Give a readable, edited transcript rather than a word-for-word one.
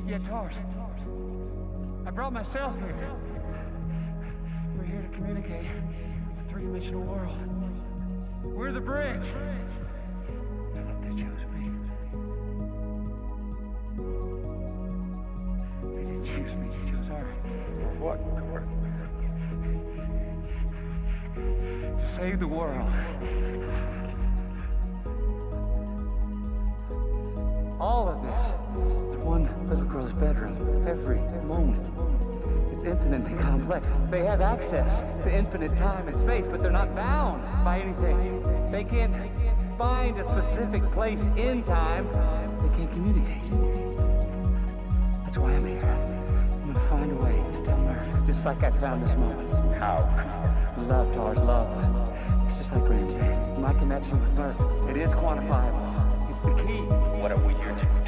Yeah, Tars. I brought myself here. We're here to communicate with the three-dimensional world. We're the bridge. I thought they chose me. They didn't choose me, they chose her. For what? To save the world. All of this is one little girl's bedroom. Every moment. It's infinitely complex. They have access to infinite time and space, but they're not bound by anything. They can't find a specific place in time. They can't communicate. That's why I'm here. I'm gonna find a way to tell Murph, just like I found this moment. How? Love, Tars, love. It's just like Graham said. My connection with Murph, it is quantifiable. It's the key. What are we here to